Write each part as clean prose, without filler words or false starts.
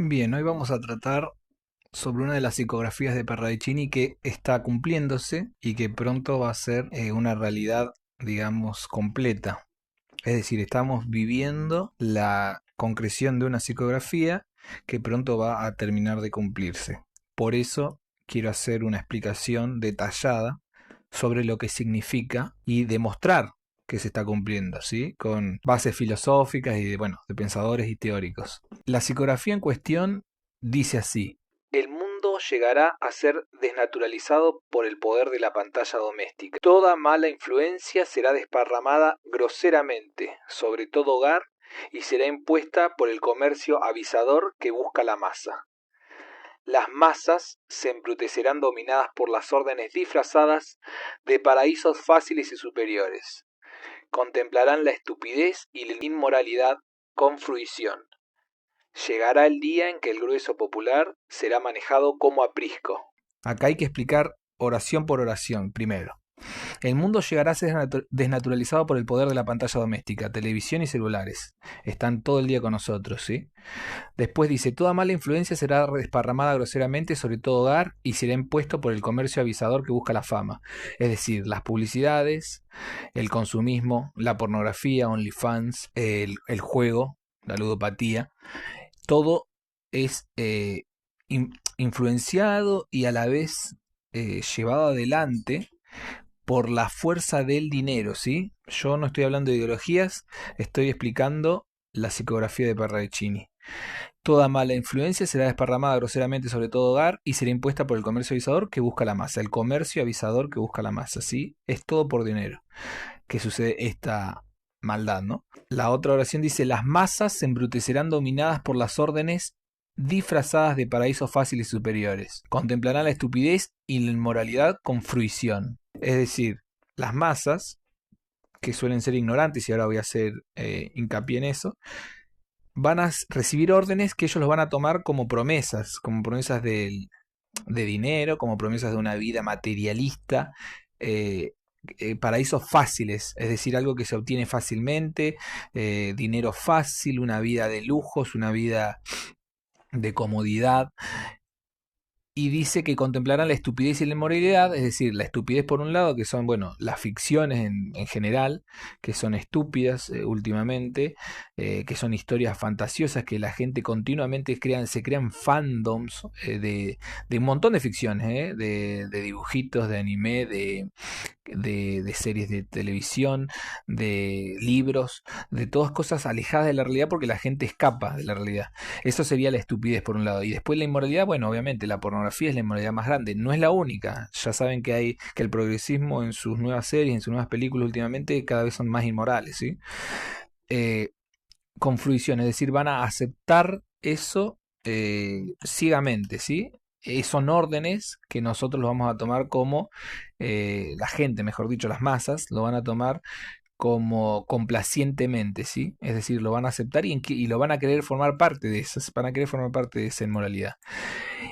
Bien, hoy vamos a tratar sobre una de las psicografías de Parravicini que está cumpliéndose y que pronto va a ser una realidad, digamos, completa. Es decir, estamos viviendo la concreción de una psicografía que pronto va a terminar de cumplirse. Por eso quiero hacer una explicación detallada sobre lo que significa y demostrar que se está cumpliendo, ¿sí? Con bases filosóficas y de pensadores y teóricos. La psicografía en cuestión dice así: el mundo llegará a ser desnaturalizado por el poder de la pantalla doméstica. Toda mala influencia será desparramada groseramente sobre todo hogar y será impuesta por el comercio avisador que busca la masa. Las masas se embrutecerán dominadas por las órdenes disfrazadas de paraísos fáciles y superiores. Contemplarán la estupidez y la inmoralidad con fruición. Llegará el día en que el grueso popular será manejado como aprisco. Acá hay que explicar oración por oración primero. El mundo llegará a ser desnaturalizado por el poder de la pantalla doméstica, televisión y celulares. Están todo el día con nosotros, ¿sí? Después dice: toda mala influencia será desparramada groseramente sobre todo hogar y será impuesto por el comercio avisador que busca la fama. Es decir, las publicidades, el consumismo, la pornografía, OnlyFans, el juego, la ludopatía. Todo es influenciado y a la vez llevado adelante por la fuerza del dinero, ¿sí? Yo no estoy hablando de ideologías, estoy explicando la psicografía de Parravicini. Toda mala influencia será desparramada groseramente sobre todo hogar y será impuesta por el comercio avisador que busca la masa. El comercio avisador que busca la masa, ¿sí? Es todo por dinero que sucede esta maldad, ¿no? La otra oración dice: las masas se embrutecerán dominadas por las órdenes disfrazadas de paraísos fáciles y superiores. Contemplarán la estupidez y la inmoralidad con fruición. Es decir, las masas, que suelen ser ignorantes, y ahora voy a hacer hincapié en eso, van a recibir órdenes que ellos los van a tomar como promesas de dinero, como promesas de una vida materialista, eh, paraísos fáciles, es decir, algo que se obtiene fácilmente, dinero fácil, una vida de lujos, una vida de comodidad. Y dice que contemplarán la estupidez y la inmoralidad, es decir, la estupidez por un lado, que son, bueno, las ficciones en general, que son estúpidas últimamente, que son historias fantasiosas que la gente continuamente se crean fandoms de un montón de ficciones, de dibujitos, de anime, de series de televisión, de libros, de todas cosas alejadas de la realidad porque la gente escapa de la realidad. Eso sería la estupidez por un lado. Y después la inmoralidad, bueno, obviamente la pornografía es la inmoralidad más grande. No es la única. Ya saben que el progresismo en sus nuevas series, en sus nuevas películas últimamente cada vez son más inmorales, ¿sí? Eh, con fruición, es decir, van a aceptar eso ciegamente, ¿sí? Son órdenes que nosotros lo vamos a tomar como, la gente, mejor dicho, las masas, lo van a tomar como complacientemente, ¿sí? Es decir, lo van a aceptar y lo van a querer formar parte de eso, van a querer formar parte de esa inmoralidad.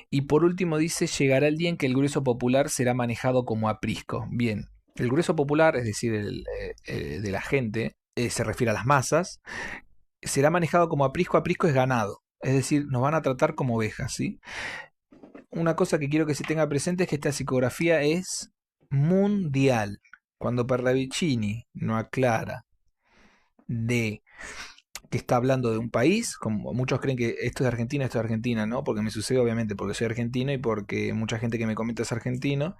Y por último dice: llegará el día en que el grueso popular será manejado como aprisco. Bien, el grueso popular, es decir, de la gente, se refiere a las masas, será manejado como aprisco. Aprisco es ganado, es decir, nos van a tratar como ovejas, ¿sí? Una cosa que quiero que se tenga presente es que esta psicografía es mundial. Cuando Parravicini no aclara de que está hablando de un país, como muchos creen que esto es de Argentina, esto es de Argentina, ¿no? Porque me sucede obviamente porque soy argentino y porque mucha gente que me comenta es argentino,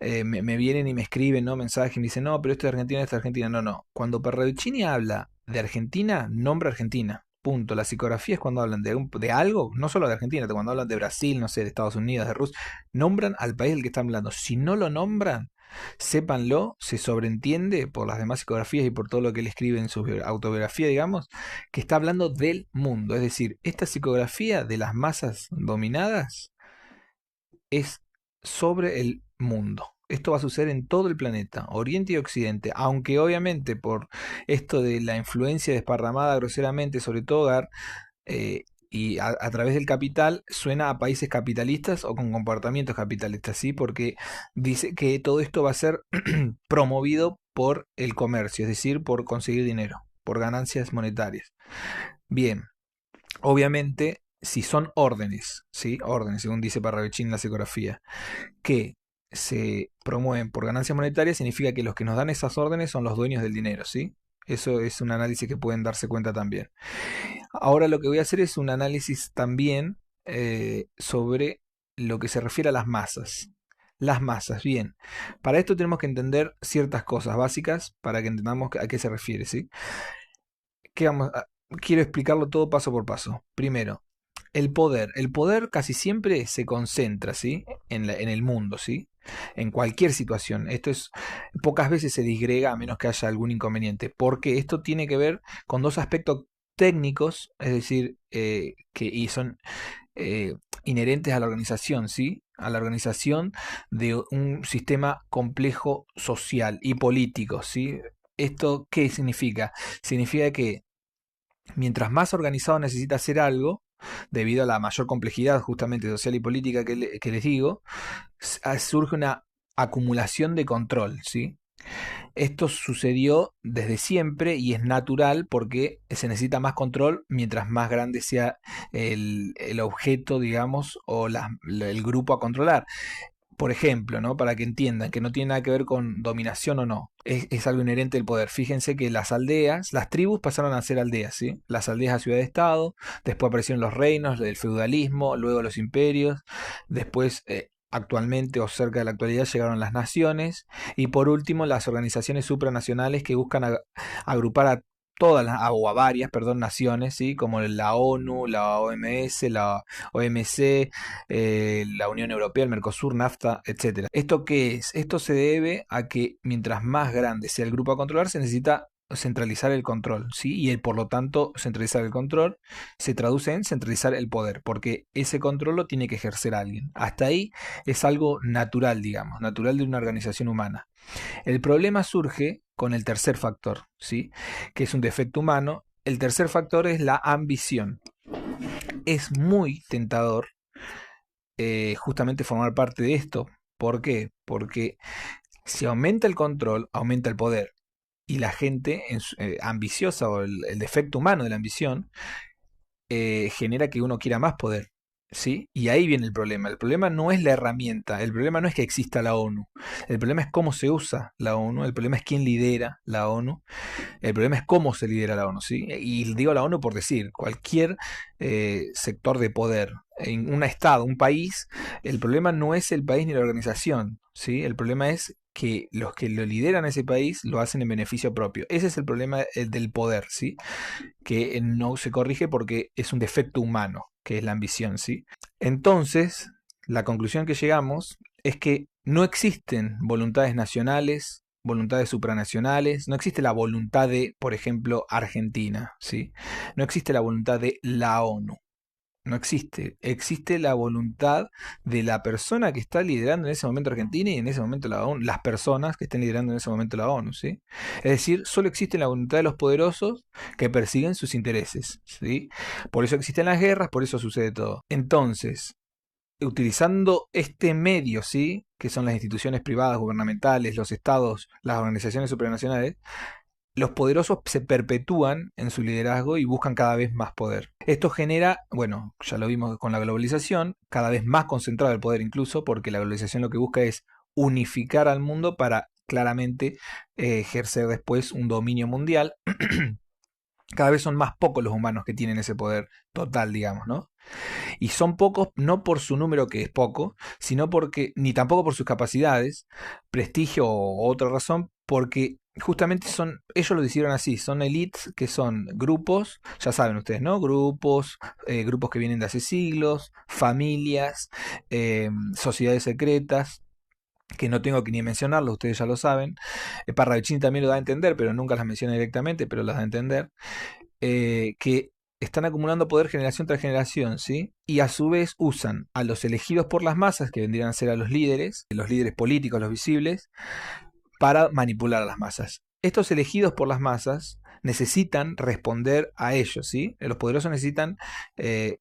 me vienen y me escriben, ¿no? Mensajes y me dicen: no, pero esto es de Argentina, esto es de Argentina. No, no. Cuando Parravicini habla de Argentina, nombra Argentina. Punto. La psicografía es cuando hablan de algo, no solo de Argentina, cuando hablan de Brasil, no sé, de Estados Unidos, de Rusia, nombran al país del que están hablando. Si no lo nombran, sépanlo, se sobreentiende por las demás psicografías y por todo lo que él escribe en su autobiografía, digamos, que está hablando del mundo. Es decir, esta psicografía de las masas dominadas es sobre el mundo. Esto va a suceder en todo el planeta, Oriente y Occidente, aunque obviamente por esto de la influencia desparramada groseramente sobre todo hogar, y a través del capital suena a países capitalistas o con comportamientos capitalistas, ¿sí? Porque dice que todo esto va a ser promovido por el comercio, es decir, por conseguir dinero, por ganancias monetarias. Bien, obviamente si son órdenes, ¿sí? Órdenes, según dice Parravicini en la psicografía, que se promueven por ganancias monetarias, significa que los que nos dan esas órdenes son los dueños del dinero, ¿sí? Eso es un análisis que pueden darse cuenta también. Ahora lo que voy a hacer es un análisis también sobre lo que se refiere a las masas. Las masas, bien. Para esto tenemos que entender ciertas cosas básicas para que entendamos a qué se refiere, ¿sí? Quiero explicarlo todo paso por paso. Primero, el poder. El poder casi siempre se concentra, ¿sí? En el mundo, ¿sí? En cualquier situación. Esto es, pocas veces se disgrega a menos que haya algún inconveniente. Porque esto tiene que ver con dos aspectos técnicos, es decir, y son inherentes a la organización, ¿sí? A la organización de un sistema complejo social y político, ¿sí? ¿Esto qué significa? Significa que mientras más organizado necesita hacer algo, debido a la mayor complejidad justamente social y política que les digo, surge una acumulación de control, ¿sí? Esto sucedió desde siempre y es natural porque se necesita más control mientras más grande sea el objeto, digamos, o el grupo a controlar. Por ejemplo, ¿no? Para que entiendan que no tiene nada que ver con dominación o no. Es algo inherente del poder. Fíjense que las aldeas, las tribus pasaron a ser aldeas, ¿sí? Las aldeas a ciudad-estado, después aparecieron los reinos, el feudalismo, luego los imperios, después actualmente o cerca de la actualidad llegaron las naciones y por último las organizaciones supranacionales que buscan agrupar a todas o a varias, perdón, naciones, ¿sí? Como la ONU, la OMS, la OMC, la Unión Europea, el Mercosur, NAFTA, etcétera. ¿Esto qué es? Esto se debe a que mientras más grande sea el grupo a controlar, se necesita centralizar el control, ¿sí? Y por lo tanto, centralizar el control se traduce en centralizar el poder, porque ese control lo tiene que ejercer alguien. Hasta ahí es algo natural, digamos, natural de una organización humana. El problema surge con el tercer factor, ¿sí? Que es un defecto humano. El tercer factor es la ambición. Es muy tentador justamente formar parte de esto. ¿Por qué? Porque si aumenta el control, aumenta el poder. Y la gente ambiciosa o el defecto humano de la ambición genera que uno quiera más poder. ¿Sí? Y ahí viene el problema. El problema no es la herramienta, el problema no es que exista la ONU, el problema es cómo se usa la ONU, el problema es quién lidera la ONU, el problema es cómo se lidera la ONU, ¿sí? Y digo la ONU por decir, cualquier sector de poder, en un estado, un país, el problema no es el país ni la organización, ¿sí? El problema es que los que lo lideran ese país lo hacen en beneficio propio. Ese es el problema del poder, ¿sí? Que no se corrige porque es un defecto humano, que es la ambición, ¿sí? Entonces, la conclusión que llegamos es que no existen voluntades nacionales, voluntades supranacionales, no existe la voluntad de, por ejemplo, Argentina, ¿sí? No existe la voluntad de la ONU. No existe. Existe la voluntad de la persona que está liderando en ese momento Argentina y en ese momento la ONU, las personas que estén liderando en ese momento la ONU, ¿sí? Es decir, solo existe la voluntad de los poderosos que persiguen sus intereses, ¿sí? Por eso existen las guerras, por eso sucede todo. Entonces, utilizando este medio, ¿sí? Que son las instituciones privadas, gubernamentales, los estados, las organizaciones supranacionales, los poderosos se perpetúan en su liderazgo y buscan cada vez más poder. Esto genera, bueno, ya lo vimos con la globalización, cada vez más concentrado el poder incluso, porque la globalización lo que busca es unificar al mundo para claramente ejercer después un dominio mundial. Cada vez son más pocos los humanos que tienen ese poder total, digamos, ¿no? Y son pocos no por su número, que es poco, sino porque, ni tampoco por sus capacidades, prestigio o otra razón, porque justamente ellos lo decidieron así, son elites que son grupos, ya saben ustedes, ¿no? Grupos que vienen de hace siglos, familias, sociedades secretas, que no tengo que ni mencionarlo, ustedes ya lo saben. Parravicini también lo da a entender, pero nunca las menciona directamente, pero las da a entender. Que están acumulando poder generación tras generación, ¿sí? Y a su vez usan a los elegidos por las masas, que vendrían a ser a los líderes políticos, los visibles, para manipular a las masas. Estos elegidos por las masas necesitan responder a ellos, ¿sí? Los poderosos necesitan que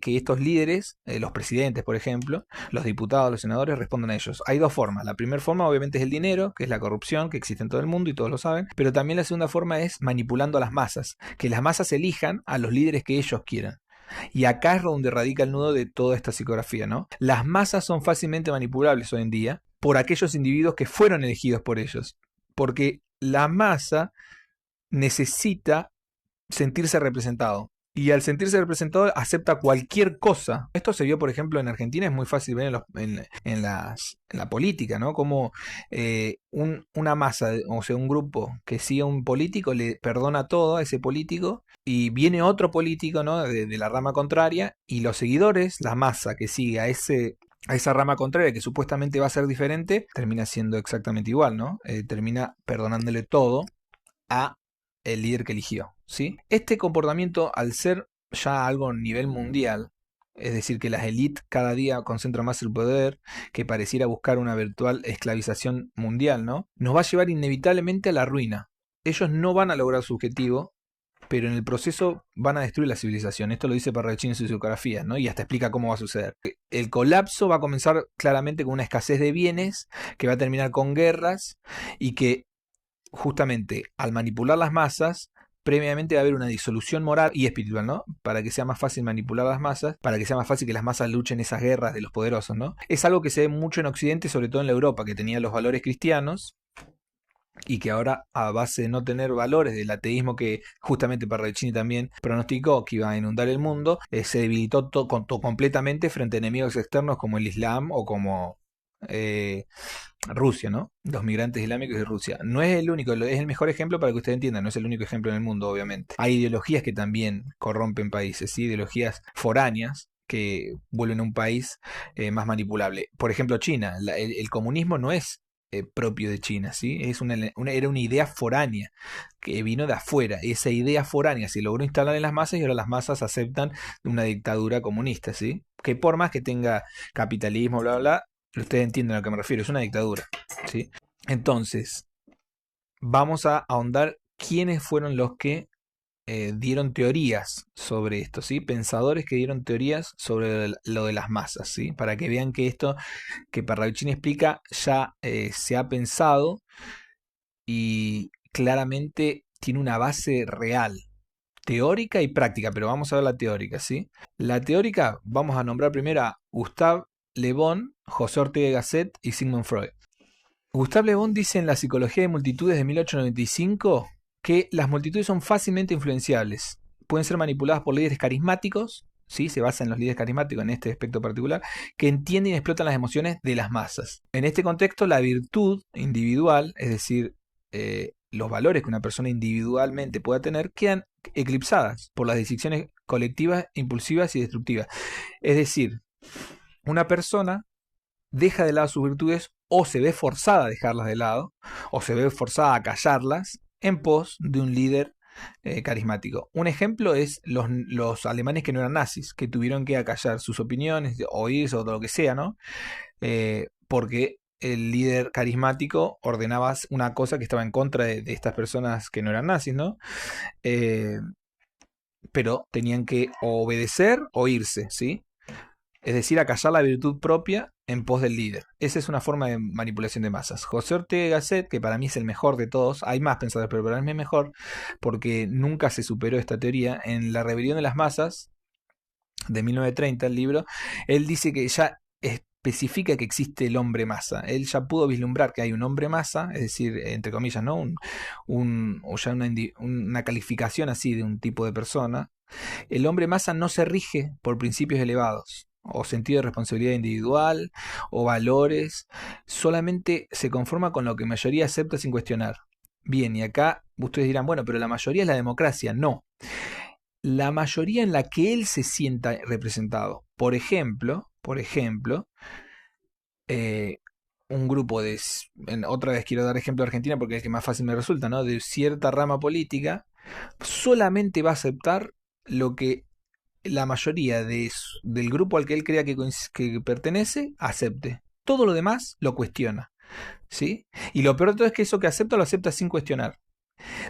estos líderes, los presidentes, por ejemplo, los diputados, los senadores, respondan a ellos. Hay dos formas. La primera forma, obviamente, es el dinero, que es la corrupción, que existe en todo el mundo y todos lo saben. Pero también la segunda forma es manipulando a las masas, que las masas elijan a los líderes que ellos quieran. Y acá es donde radica el nudo de toda esta psicografía, ¿no? Las masas son fácilmente manipulables hoy en día por aquellos individuos que fueron elegidos por ellos. Porque la masa necesita sentirse representado. Y al sentirse representado acepta cualquier cosa. Esto se vio, por ejemplo, en Argentina, es muy fácil ver en la política, ¿no? Como una masa, o sea, un grupo que sigue a un político le perdona todo a ese político y viene otro político, ¿no? De la rama contraria y los seguidores, la masa que sigue a esa rama contraria que supuestamente va a ser diferente, termina siendo exactamente igual, ¿no? Termina perdonándole todo a el líder que eligió, ¿sí? Este comportamiento, al ser ya algo a nivel mundial, es decir, que las élites cada día concentran más el poder, que pareciera buscar una virtual esclavización mundial, ¿no? Nos va a llevar inevitablemente a la ruina. Ellos no van a lograr su objetivo, pero en el proceso van a destruir la civilización. Esto lo dice Parravicini en su psicografía, ¿no? Y hasta explica cómo va a suceder. El colapso va a comenzar claramente con una escasez de bienes, que va a terminar con guerras, y que justamente al manipular las masas, previamente va a haber una disolución moral y espiritual, ¿no? Para que sea más fácil manipular las masas, para que sea más fácil que las masas luchen esas guerras de los poderosos, ¿no? Es algo que se ve mucho en Occidente, sobre todo en la Europa, que tenía los valores cristianos y que ahora, a base de no tener valores del ateísmo que justamente Parravicini también pronosticó que iba a inundar el mundo, se debilitó completamente frente a enemigos externos como el Islam o como Rusia, ¿no? Los migrantes islámicos de Rusia. No es el único, es el mejor ejemplo para que ustedes entiendan, no es el único ejemplo en el mundo, obviamente. Hay ideologías que también corrompen países, ¿sí? Ideologías foráneas que vuelven a un país más manipulable. Por ejemplo, China. El comunismo no es propio de China, ¿sí? Era una idea foránea que vino de afuera. Esa idea foránea se logró instalar en las masas y ahora las masas aceptan una dictadura comunista, ¿sí? Que por más que tenga capitalismo, bla, bla, bla, ustedes entienden a lo que me refiero, es una dictadura, ¿sí? Entonces, vamos a ahondar quiénes fueron los que dieron teorías sobre esto, ¿sí? Pensadores que dieron teorías sobre lo de las masas, ¿sí? Para que vean que esto que Parravicini explica ya se ha pensado y claramente tiene una base real, teórica y práctica, pero vamos a ver la teórica, ¿sí? La teórica, vamos a nombrar primero a Gustave Le Bon, José Ortega y Gasset y Sigmund Freud. Gustave Le Bon dice en La psicología de multitudes de 1895 que las multitudes son fácilmente influenciables. Pueden ser manipuladas por líderes carismáticos, ¿sí? Se basa en los líderes carismáticos en este aspecto particular, que entienden y explotan las emociones de las masas. En este contexto, la virtud individual, es decir, los valores que una persona individualmente pueda tener, quedan eclipsadas por las decisiones colectivas, impulsivas y destructivas. Es decir, una persona deja de lado sus virtudes o se ve forzada a dejarlas de lado o se ve forzada a callarlas en pos de un líder carismático. Un ejemplo es los alemanes que no eran nazis, que tuvieron que acallar sus opiniones, oírse o lo que sea, ¿no? Porque el líder carismático ordenaba una cosa que estaba en contra de estas personas que no eran nazis, ¿no? Pero tenían que obedecer o irse, ¿sí? Es decir, acallar la virtud propia en pos del líder. Esa es una forma de manipulación de masas. José Ortega y Gasset, que para mí es el mejor de todos, hay más pensadores, pero para mí es mejor porque nunca se superó esta teoría. En La rebelión de las masas, de 1930, el libro, él dice que ya especifica que existe el hombre masa. Él ya pudo vislumbrar que hay un hombre masa, es decir, entre comillas, ¿no? O ya una calificación así de un tipo de persona. El hombre masa no se rige por principios elevados o sentido de responsabilidad individual o valores, solamente se conforma con lo que la mayoría acepta sin cuestionar. Bien, y acá ustedes dirán, bueno, pero la mayoría es la democracia. No, la mayoría en la que él se sienta representado. Por ejemplo, un grupo de, otra vez quiero dar ejemplo de Argentina porque es el que más fácil me resulta, ¿no? De cierta rama política, solamente va a aceptar lo que la mayoría del grupo al que él crea que pertenece acepte. Todo lo demás lo cuestiona, ¿sí? Y lo peor de todo es que eso que acepta lo acepta sin cuestionar.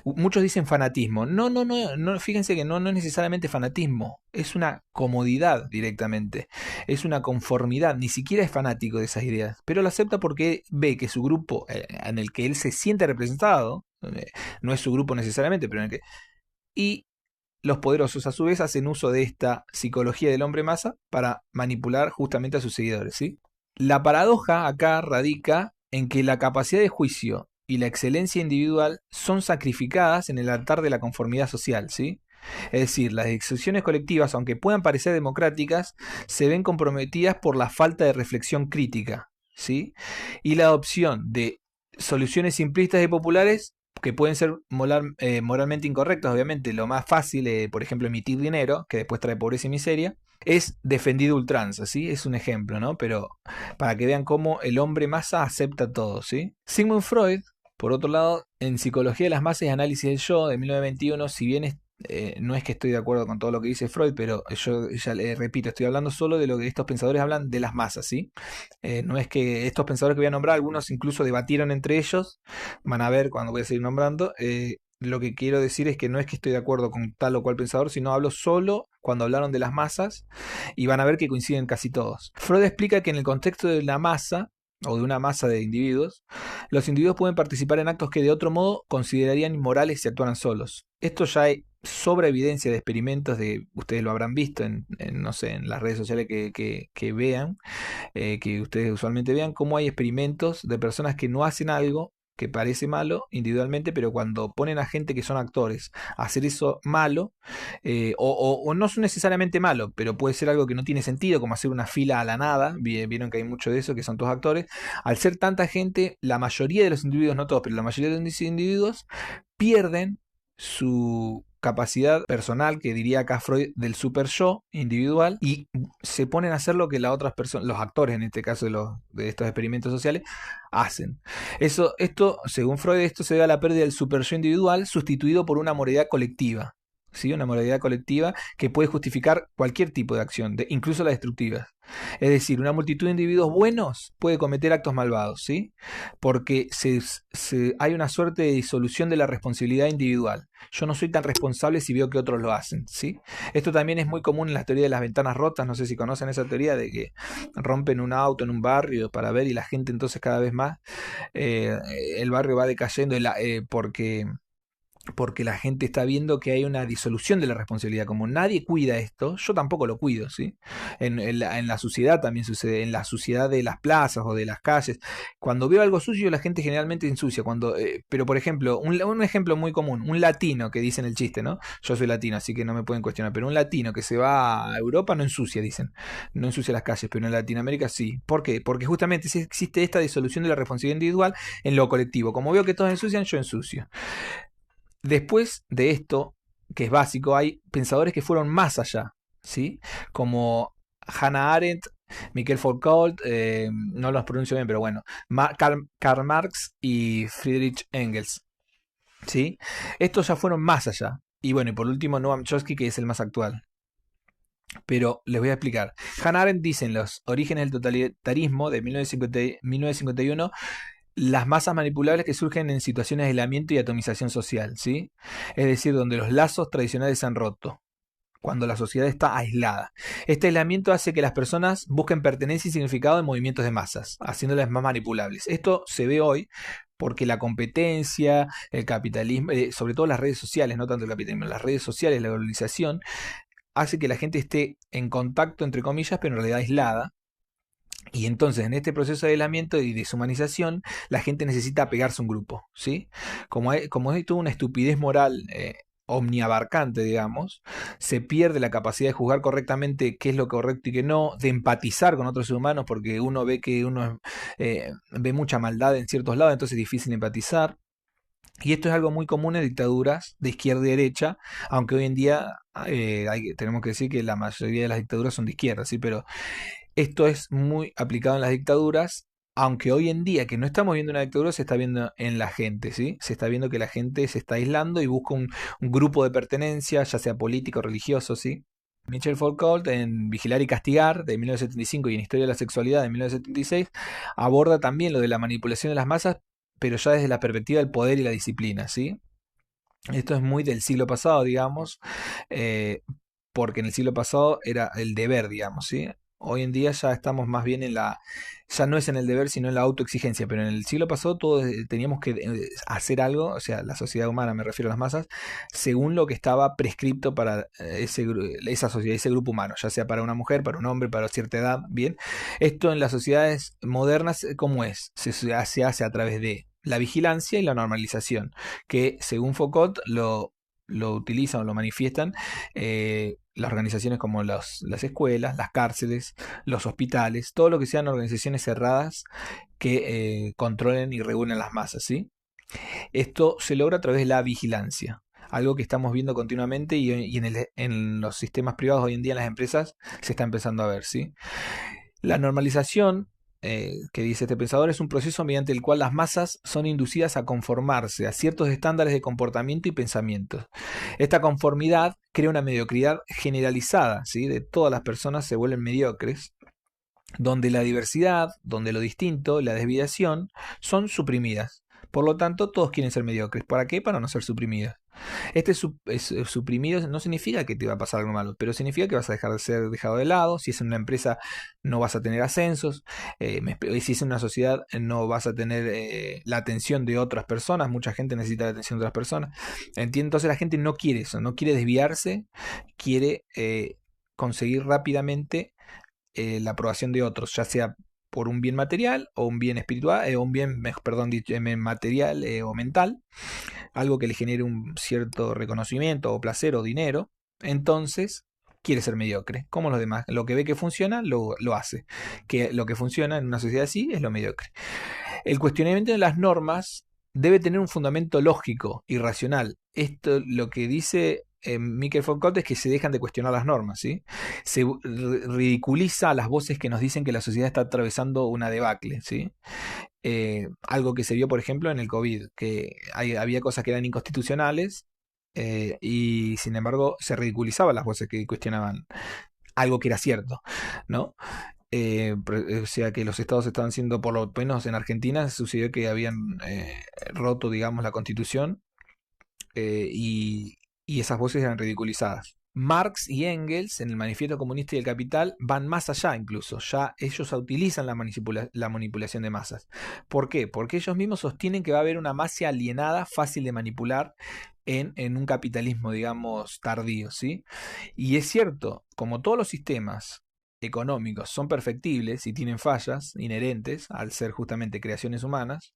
Muchos dicen fanatismo. No, fíjense que no es necesariamente fanatismo. Es una comodidad directamente. Es una conformidad. Ni siquiera es fanático de esas ideas. Pero lo acepta porque ve que su grupo, en el que él se siente representado, no es su grupo necesariamente, pero en el que... Y los poderosos a su vez hacen uso de esta psicología del hombre masa para manipular justamente a sus seguidores, ¿sí? La paradoja acá radica en que la capacidad de juicio y la excelencia individual son sacrificadas en el altar de la conformidad social, ¿sí? Es decir, las decisiones colectivas, aunque puedan parecer democráticas, se ven comprometidas por la falta de reflexión crítica, ¿sí? Y la adopción de soluciones simplistas y populares que pueden ser moralmente incorrectas, obviamente. Lo más fácil, por ejemplo, emitir dinero, que después trae pobreza y miseria, es defendido a ultranza, ¿sí? Es un ejemplo, ¿no? Pero para que vean cómo el hombre masa acepta todo, ¿sí? Sigmund Freud, por otro lado, en Psicología de las Masas y Análisis del Yo, de 1921, si bien no es que estoy de acuerdo con todo lo que dice Freud, pero yo ya le repito, estoy hablando solo de lo que estos pensadores hablan de las masas, ¿sí? No es que estos pensadores que voy a nombrar, algunos incluso debatieron entre ellos, van a ver cuando voy a seguir nombrando. Lo que quiero decir es que no es que estoy de acuerdo con tal o cual pensador, sino hablo solo cuando hablaron de las masas y van a ver que coinciden casi todos. Freud explica que en el contexto de la masa, o de una masa de individuos, los individuos pueden participar en actos que de otro modo considerarían inmorales si actuaran solos. Esto ya hay sobra evidencia de experimentos ustedes lo habrán visto no sé, en las redes sociales que vean, que ustedes usualmente vean, cómo hay experimentos de personas que no hacen algo que parece malo individualmente, pero cuando ponen a gente que son actores a hacer eso malo, o no es necesariamente malo, pero puede ser algo que no tiene sentido, como hacer una fila a la nada, vieron que hay mucho de eso, que son todos actores, al ser tanta gente, la mayoría de los individuos, no todos, pero la mayoría de los individuos pierden su capacidad personal, que diría acá Freud, del super yo individual, y se ponen a hacer lo que las otras personas, los actores en este caso de estos experimentos sociales, hacen. Esto, según Freud, esto se debe a la pérdida del super yo individual sustituido por una moralidad colectiva. ¿Sí? Una moralidad colectiva que puede justificar cualquier tipo de acción, incluso las destructivas. Es decir, una multitud de individuos buenos puede cometer actos malvados, ¿sí? Porque hay una suerte de disolución de la responsabilidad individual. Yo no soy tan responsable si veo que otros lo hacen, ¿sí? Esto también es muy común en la teoría de las ventanas rotas, no sé si conocen esa teoría de que rompen un auto en un barrio para ver y la gente entonces cada vez más, el barrio va decayendo porque la gente está viendo que hay una disolución de la responsabilidad. Como nadie cuida esto, yo tampoco lo cuido, ¿sí? En la sociedad también sucede, en la suciedad de las plazas o de las calles. Cuando veo algo sucio, la gente generalmente ensucia. Pero, por ejemplo, un ejemplo muy común, un latino que dicen el chiste, ¿no? Yo soy latino, así que no me pueden cuestionar, pero un latino que se va a Europa no ensucia, dicen. No ensucia las calles, pero en Latinoamérica sí. ¿Por qué? Porque justamente existe esta disolución de la responsabilidad individual en lo colectivo. Como veo que todos ensucian, yo ensucio. Después de esto, que es básico, hay pensadores que fueron más allá, ¿sí? Como Hannah Arendt, Michael Foucault, no los pronuncio bien, pero bueno, Karl Marx y Friedrich Engels, ¿sí? Estos ya fueron más allá. Y bueno, y por último Noam Chomsky, que es el más actual. Pero les voy a explicar. Hannah Arendt dice en Los orígenes del totalitarismo de 1951 las masas manipulables que surgen en situaciones de aislamiento y atomización social, ¿sí? Es decir, donde los lazos tradicionales se han roto, cuando la sociedad está aislada. Este aislamiento hace que las personas busquen pertenencia y significado en movimientos de masas, haciéndolas más manipulables. Esto se ve hoy porque la competencia, el capitalismo, sobre todo las redes sociales, no tanto el capitalismo, las redes sociales, la globalización, hace que la gente esté en contacto, entre comillas, pero en realidad aislada. Y entonces en este proceso de aislamiento y deshumanización, la gente necesita apegarse a un grupo, ¿sí? Como hay toda una estupidez moral omniabarcante, digamos, se pierde la capacidad de juzgar correctamente qué es lo correcto y qué no, de empatizar con otros humanos, porque uno ve que uno ve mucha maldad en ciertos lados, entonces es difícil empatizar. Y esto es algo muy común en dictaduras de izquierda y derecha, aunque hoy en día tenemos que decir que la mayoría de las dictaduras son de izquierda, ¿sí? Pero esto es muy aplicado en las dictaduras, aunque hoy en día que no estamos viendo una dictadura se está viendo en la gente, ¿sí? Se está viendo que la gente se está aislando y busca un grupo de pertenencia, ya sea político o religioso, ¿sí? Michel Foucault en Vigilar y Castigar de 1975 y en Historia de la Sexualidad de 1976 aborda también lo de la manipulación de las masas, pero ya desde la perspectiva del poder y la disciplina, ¿sí? Esto es muy del siglo pasado, digamos, porque en el siglo pasado era el deber, digamos, ¿sí? Hoy en día ya estamos más bien ya no es en el deber, sino en la autoexigencia, pero en el siglo pasado todos teníamos que hacer algo, o sea, la sociedad humana, me refiero a las masas, según lo que estaba prescripto para esa sociedad, ese grupo humano, ya sea para una mujer, para un hombre, para cierta edad, bien. Esto en las sociedades modernas, ¿cómo es? Se hace a través de la vigilancia y la normalización, que según Foucault lo utilizan o lo manifiestan las organizaciones como las escuelas, las cárceles, los hospitales, todo lo que sean organizaciones cerradas que controlen y regulen las masas, ¿sí? Esto se logra a través de la vigilancia, algo que estamos viendo continuamente y en los sistemas privados hoy en día en las empresas se está empezando a ver, ¿sí? La normalización, que dice este pensador, es un proceso mediante el cual las masas son inducidas a conformarse a ciertos estándares de comportamiento y pensamiento. Esta conformidad crea una mediocridad generalizada, ¿sí? De todas las personas se vuelven mediocres, donde la diversidad, donde lo distinto, la desviación, son suprimidas. Por lo tanto, todos quieren ser mediocres. ¿Para qué? Para no ser suprimidos. Suprimido no significa que te va a pasar algo malo, pero significa que vas a dejar de ser dejado de lado. Si es en una empresa, no vas a tener ascensos. Si es en una sociedad, no vas a tener la atención de otras personas. Mucha gente necesita la atención de otras personas. Entonces la gente no quiere eso, no quiere desviarse, quiere conseguir rápidamente la aprobación de otros, ya sea por un bien material o un bien espiritual, o un bien, perdón, material o mental, algo que le genere un cierto reconocimiento o placer o dinero. Entonces quiere ser mediocre, como los demás. Lo que ve que funciona, lo hace. Que lo que funciona en una sociedad así es lo mediocre. El cuestionamiento de las normas debe tener un fundamento lógico y racional. Esto lo que dice Michael Foucault es que se dejan de cuestionar las normas, ¿sí? Se ridiculiza a las voces que nos dicen que la sociedad está atravesando una debacle, ¿sí? Algo que se vio, por ejemplo, en el COVID, que había cosas que eran inconstitucionales y sin embargo se ridiculizaban las voces que cuestionaban algo que era cierto, ¿no? O sea que los estados estaban siendo, por lo menos en Argentina, sucedió que habían roto, digamos, la constitución eh, y, y esas voces eran ridiculizadas. Marx y Engels en el Manifiesto Comunista y el Capital van más allá incluso, ya ellos utilizan la manipulación de masas. ¿Por qué? Porque ellos mismos sostienen que va a haber una masa alienada fácil de manipular en un capitalismo, digamos, tardío, ¿sí? Y es cierto, como todos los sistemas económicos son perfectibles y tienen fallas inherentes al ser justamente creaciones humanas,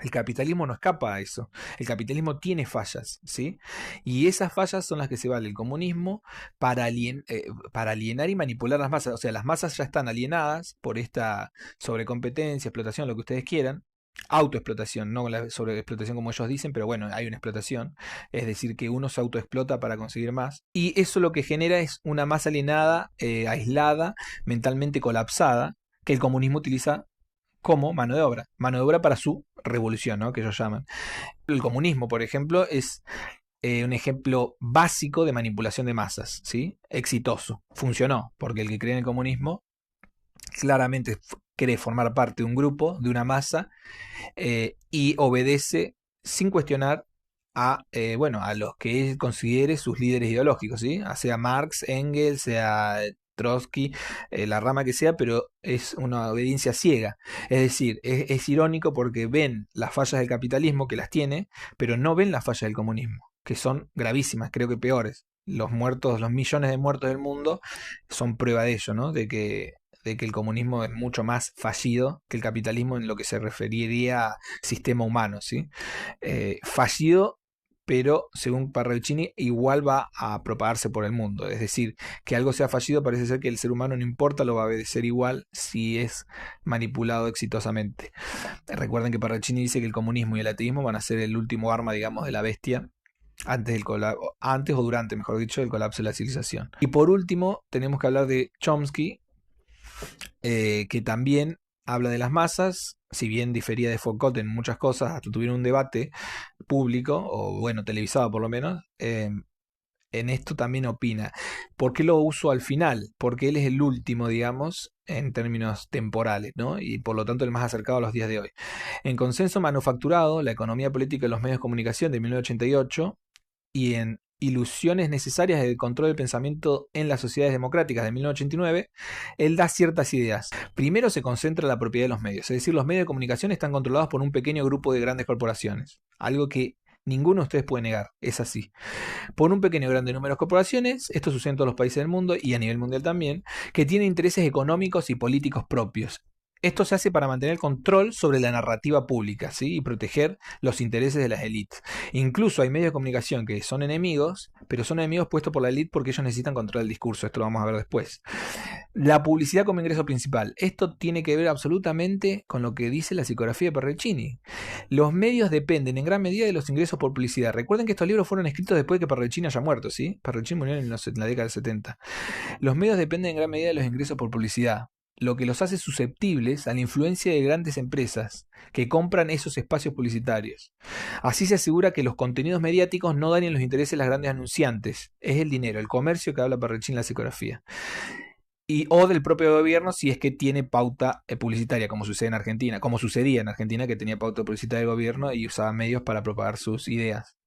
el capitalismo no escapa a eso. El capitalismo tiene fallas, ¿sí? Y esas fallas son las que se vale el comunismo para alienar y manipular las masas. O sea, las masas ya están alienadas por esta sobrecompetencia, explotación, lo que ustedes quieran. Autoexplotación, no la sobreexplotación como ellos dicen, pero bueno, hay una explotación. Es decir, que uno se autoexplota para conseguir más. Y eso lo que genera es una masa alienada, aislada, mentalmente colapsada, que el comunismo utiliza como mano de obra para su revolución, ¿no? Que ellos llaman. El comunismo, por ejemplo, es un ejemplo básico de manipulación de masas, ¿sí? Exitoso, funcionó, porque el que cree en el comunismo claramente quiere formar parte de un grupo, de una masa, y obedece sin cuestionar bueno, a los que él considere sus líderes ideológicos, ¿sí? Sea Marx, Engels, sea Trotsky, la rama que sea, pero es una obediencia ciega. Es decir, es irónico porque ven las fallas del capitalismo, que las tiene, pero no ven las fallas del comunismo, que son gravísimas, creo que peores. Los muertos, los millones de muertos del mundo son prueba de ello, ¿no? De que el comunismo es mucho más fallido que el capitalismo en lo que se referiría a sistema humano, ¿sí? Fallido, pero según Parravicini igual va a propagarse por el mundo. Es decir, que algo sea fallido parece ser que el ser humano no importa, lo va a obedecer igual si es manipulado exitosamente. Recuerden que Parravicini dice que el comunismo y el ateísmo van a ser el último arma, digamos, de la bestia antes o durante, mejor dicho, el colapso de la civilización. Y por último, tenemos que hablar de Chomsky, que también habla de las masas, si bien difería de Foucault en muchas cosas, hasta tuvieron un debate público, o bueno, televisado por lo menos, en esto también opina. ¿Por qué lo uso al final? Porque él es el último, digamos, en términos temporales, ¿no? Y por lo tanto el más acercado a los días de hoy. En Consenso Manufacturado, la economía política y los medios de comunicación de 1988, Ilusiones necesarias del control del pensamiento en las sociedades democráticas de 1989, él da ciertas ideas. Primero se concentra en la propiedad de los medios, es decir, los medios de comunicación están controlados por un pequeño grupo de grandes corporaciones, algo que ninguno de ustedes puede negar, es así. Por un pequeño grande número de corporaciones, esto sucede en todos los países del mundo y a nivel mundial también, que tienen intereses económicos y políticos propios. Esto se hace para mantener el control sobre la narrativa pública, ¿sí? Y proteger los intereses de las élites. Incluso hay medios de comunicación que son enemigos, pero son enemigos puestos por la élite porque ellos necesitan controlar el discurso. Esto lo vamos a ver después. La publicidad como ingreso principal. Esto tiene que ver absolutamente con lo que dice la psicografía de Parravicini. Los medios dependen en gran medida de los ingresos por publicidad. Recuerden que estos libros fueron escritos después de que Parravicini haya muerto, ¿sí? Parravicini murió en la década del 70. Los medios dependen en gran medida de los ingresos por publicidad, lo que los hace susceptibles a la influencia de grandes empresas que compran esos espacios publicitarios. Así se asegura que los contenidos mediáticos no dañen los intereses de las grandes anunciantes. Es el dinero, el comercio que habla Parravicini en la psicografía. O del propio gobierno si es que tiene pauta publicitaria, como sucede en Argentina, como sucedía en Argentina, que tenía pauta publicitaria del gobierno y usaba medios para propagar sus ideas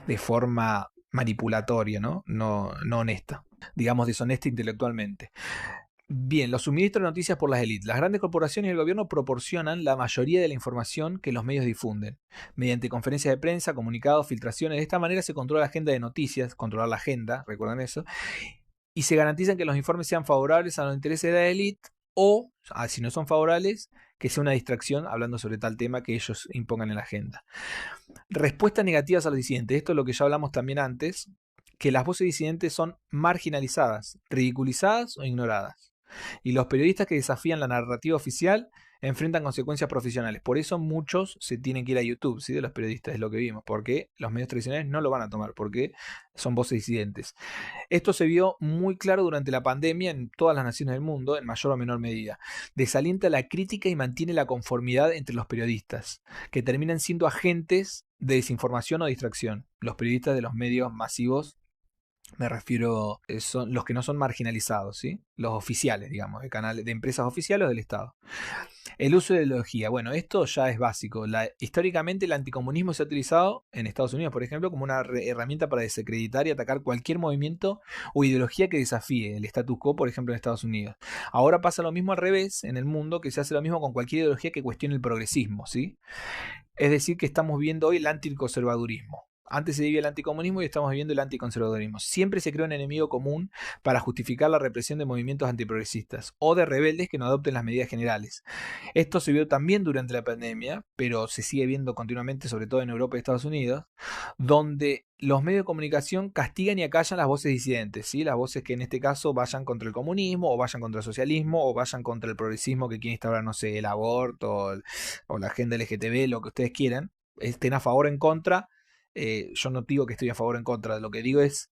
de forma manipulatoria, no honesta, digamos deshonesta intelectualmente. Bien, los suministros de noticias por las élites. Las grandes corporaciones y el gobierno proporcionan la mayoría de la información que los medios difunden. Mediante conferencias de prensa, comunicados, filtraciones. De esta manera se controla la agenda de noticias, controlar la agenda, recuerdan eso, y se garantizan que los informes sean favorables a los intereses de la élite o, si no son favorables, que sea una distracción hablando sobre tal tema que ellos impongan en la agenda. Respuestas negativas a los disidentes. Esto es lo que ya hablamos también antes, que las voces disidentes son marginalizadas, ridiculizadas o ignoradas. Y los periodistas que desafían la narrativa oficial enfrentan consecuencias profesionales. Por eso muchos se tienen que ir a YouTube, ¿sí? De los periodistas, es lo que vimos, porque los medios tradicionales no lo van a tomar, porque son voces disidentes. Esto se vio muy claro durante la pandemia en todas las naciones del mundo, en mayor o menor medida. Desalienta la crítica y mantiene la conformidad entre los periodistas, que terminan siendo agentes de desinformación o distracción. Los periodistas de los medios masivos, me refiero, son los que no son marginalizados, ¿sí? Los oficiales, digamos, de canales, de empresas oficiales o del Estado. El uso de la ideología. Bueno, esto ya es básico. Históricamente el anticomunismo se ha utilizado en Estados Unidos, por ejemplo, como una herramienta para desacreditar y atacar cualquier movimiento o ideología que desafíe el status quo, por ejemplo, en Estados Unidos. Ahora pasa lo mismo al revés en el mundo, que se hace lo mismo con cualquier ideología que cuestione el progresismo, ¿sí? Es decir, que estamos viendo hoy el anticonservadurismo. Antes se vivía el anticomunismo y estamos viviendo el anticonservadurismo. Siempre se crea un enemigo común para justificar la represión de movimientos antiprogresistas o de rebeldes que no adopten las medidas generales. Esto se vio también durante la pandemia, pero se sigue viendo continuamente, sobre todo en Europa y Estados Unidos, donde los medios de comunicación castigan y acallan las voces disidentes, ¿sí? Las voces que en este caso vayan contra el comunismo, o vayan contra el socialismo, o vayan contra el progresismo que quiere instaurar, no sé, el aborto o la agenda LGTB, lo que ustedes quieran, estén a favor o en contra. Yo no digo que estoy a favor o en contra, lo que digo es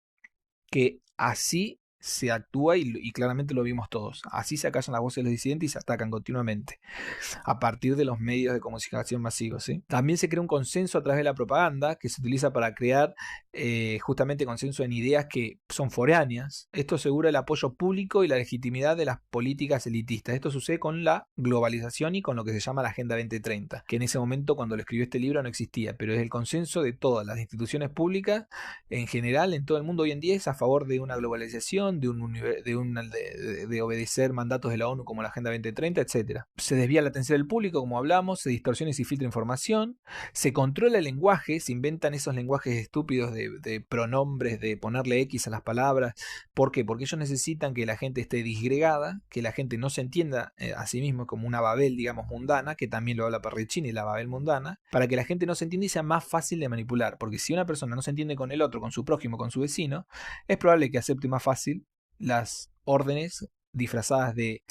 que así se actúa y claramente lo vimos todos. Así se acallan las voces de los disidentes y se atacan continuamente a partir de los medios de comunicación masivos, ¿sí? También se crea un consenso a través de la propaganda que se utiliza para crear justamente consenso en ideas que son foráneas. Esto asegura el apoyo público y la legitimidad de las políticas elitistas. Esto sucede con la globalización y con lo que se llama la Agenda 2030, que en ese momento cuando lo escribió este libro no existía, pero es el consenso de todas las instituciones públicas en general en todo el mundo hoy en día es a favor de una globalización, de obedecer mandatos de la ONU como la Agenda 2030, etc. Se desvía la atención del público, como hablamos, se distorsiona y se filtra información, se controla el lenguaje, se inventan esos lenguajes estúpidos de pronombres, de ponerle X a las palabras. ¿Por qué? Porque ellos necesitan que la gente esté disgregada, que la gente no se entienda a sí mismo como una Babel, digamos, mundana, que también lo habla Parravicini, la Babel mundana, para que la gente no se entienda y sea más fácil de manipular. Porque si una persona no se entiende con el otro, con su prójimo, con su vecino, es probable que acepte más fácil las órdenes disfrazadas de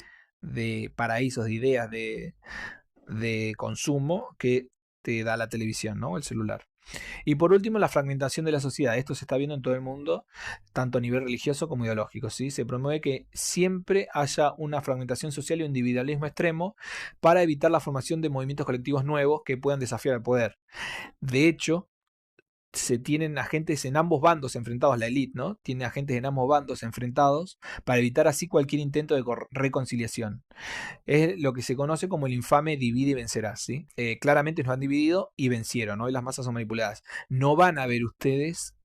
paraísos, de ideas de consumo que te da la televisión, ¿no? El celular. Y por último, la fragmentación de la sociedad. Esto se está viendo en todo el mundo, tanto a nivel religioso como ideológico, ¿sí? Se promueve que siempre haya una fragmentación social y un individualismo extremo para evitar la formación de movimientos colectivos nuevos que puedan desafiar al poder. De hecho, se tienen agentes en ambos bandos enfrentados, la élite, ¿no? Tiene agentes en ambos bandos enfrentados para evitar así cualquier intento de reconciliación. Es lo que se conoce como el infame divide y vencerás, ¿sí? Claramente nos han dividido y vencieron, ¿no? Y las masas son manipuladas. No van a ver ustedes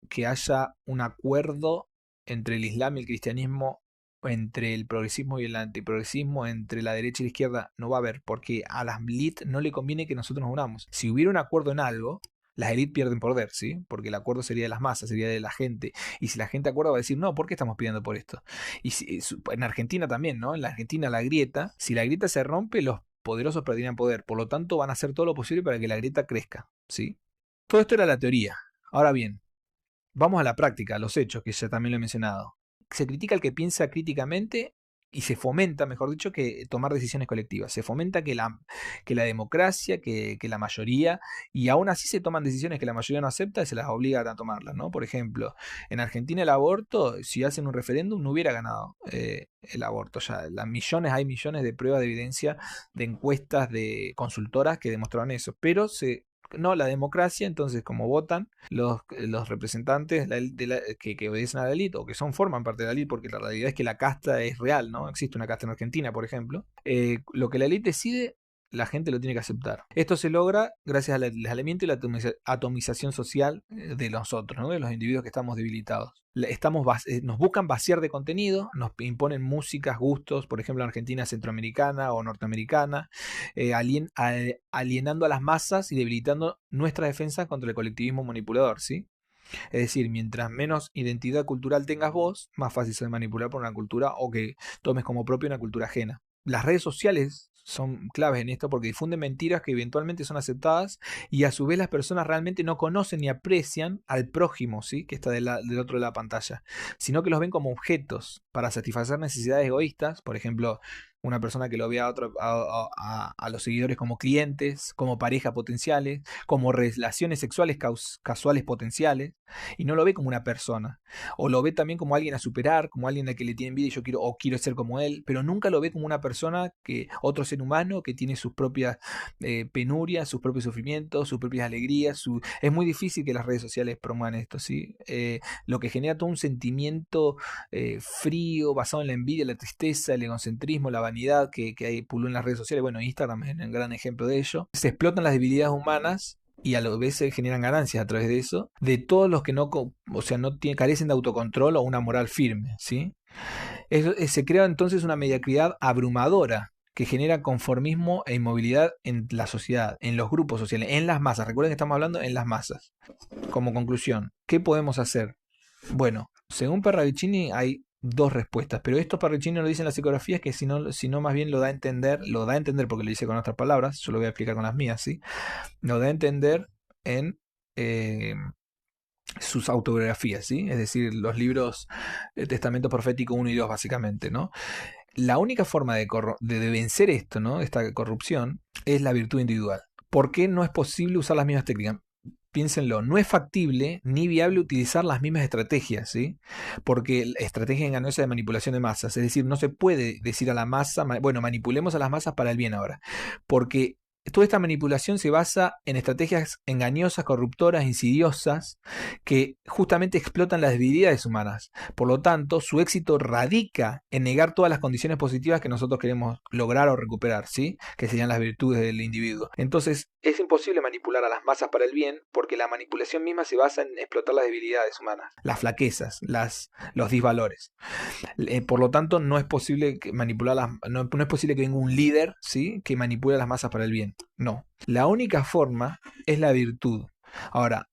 que haya un acuerdo entre el Islam y el cristianismo, entre el progresismo y el antiprogresismo, entre la derecha y la izquierda, no va a haber, porque a las élites no le conviene que nosotros nos unamos. Si hubiera un acuerdo en algo, las élites pierden poder, ¿sí? Porque el acuerdo sería de las masas, sería de la gente. Y si la gente acuerda, va a decir, no, ¿por qué estamos pidiendo por esto? Y en Argentina también, ¿no? En la Argentina la grieta, si la grieta se rompe, los poderosos perderían poder. Por lo tanto, van a hacer todo lo posible para que la grieta crezca, ¿sí? Todo esto era la teoría. Ahora bien, vamos a la práctica, a los hechos, que ya también lo he mencionado. Se critica al que piensa críticamente y se fomenta, mejor dicho, que tomar decisiones colectivas. Se fomenta que la democracia, que la mayoría, y aún así se toman decisiones que la mayoría no acepta y se las obliga a tomarlas, ¿no? Por ejemplo, en Argentina el aborto, si hacen un referéndum, no hubiera ganado el aborto. Ya hay millones de pruebas de evidencia de encuestas de consultoras que demostraron eso, pero no, la democracia, entonces como votan los representantes que obedecen a la élite o que forman parte de la élite, porque la realidad es que la casta es real, ¿no? Existe una casta en Argentina, por ejemplo. Lo que la élite decide, la gente lo tiene que aceptar. Esto se logra gracias al aislamiento y la atomización social de nosotros, ¿no? De los individuos que estamos debilitados. Nos buscan vaciar de contenido, nos imponen músicas, gustos, por ejemplo en Argentina centroamericana o norteamericana, alienando a las masas y debilitando nuestra defensa contra el colectivismo manipulador, ¿sí? Es decir, mientras menos identidad cultural tengas vos, más fácil ser manipular por una cultura o que tomes como propia una cultura ajena. Las redes sociales son claves en esto porque difunden mentiras que eventualmente son aceptadas y a su vez las personas realmente no conocen ni aprecian al prójimo, ¿sí? Que está del otro de la pantalla, sino que los ven como objetos para satisfacer necesidades egoístas. Por ejemplo, una persona que lo ve a los seguidores como clientes, como pareja potenciales, como relaciones sexuales casuales potenciales, y no lo ve como una persona. O lo ve también como alguien a superar, como alguien a que le tiene envidia y quiero ser como él, pero nunca lo ve como una persona, otro ser humano que tiene sus propias penurias, sus propios sufrimientos, sus propias alegrías. Es muy difícil que las redes sociales promuevan esto, ¿sí? Lo que genera todo un sentimiento frío, basado en la envidia, la tristeza, el egocentrismo, la vanidad que hay pululó en las redes sociales. Bueno, Instagram es un gran ejemplo de ello. Se explotan las debilidades humanas y a la vez se generan ganancias a través de eso, de todos los que no carecen de autocontrol o una moral firme, ¿sí? Se crea entonces una mediocridad abrumadora que genera conformismo e inmovilidad en la sociedad, en los grupos sociales, en las masas. Recuerden que estamos hablando en las masas. Como conclusión, ¿qué podemos hacer? Bueno, según Parravicini hay dos respuestas, pero esto Parravicini no lo dice en la psicografía, es que sino más bien lo da a entender porque lo dice con otras palabras, yo lo voy a explicar con las mías, ¿sí? Lo da a entender en sus autobiografías, ¿sí? Es decir, los libros Testamento Profético 1 y 2 básicamente, ¿no? La única forma de vencer esto, ¿no? Esta corrupción, es la virtud individual. ¿Por qué no es posible usar las mismas técnicas? Piénsenlo, no es factible ni viable utilizar las mismas estrategias, ¿sí? Porque estrategia engañosa de manipulación de masas, es decir, no se puede decir a la masa, bueno, manipulemos a las masas para el bien ahora, porque toda esta manipulación se basa en estrategias engañosas, corruptoras, insidiosas, que justamente explotan las debilidades humanas. Por lo tanto, su éxito radica en negar todas las condiciones positivas que nosotros queremos lograr o recuperar, ¿sí? Que serían las virtudes del individuo. Entonces, es imposible manipular a las masas para el bien porque la manipulación misma se basa en explotar las debilidades humanas, las flaquezas, los disvalores. Por lo tanto, no es posible no es posible que venga un líder, ¿sí? Que manipule a las masas para el bien. No. La única forma es la virtud. Ahora,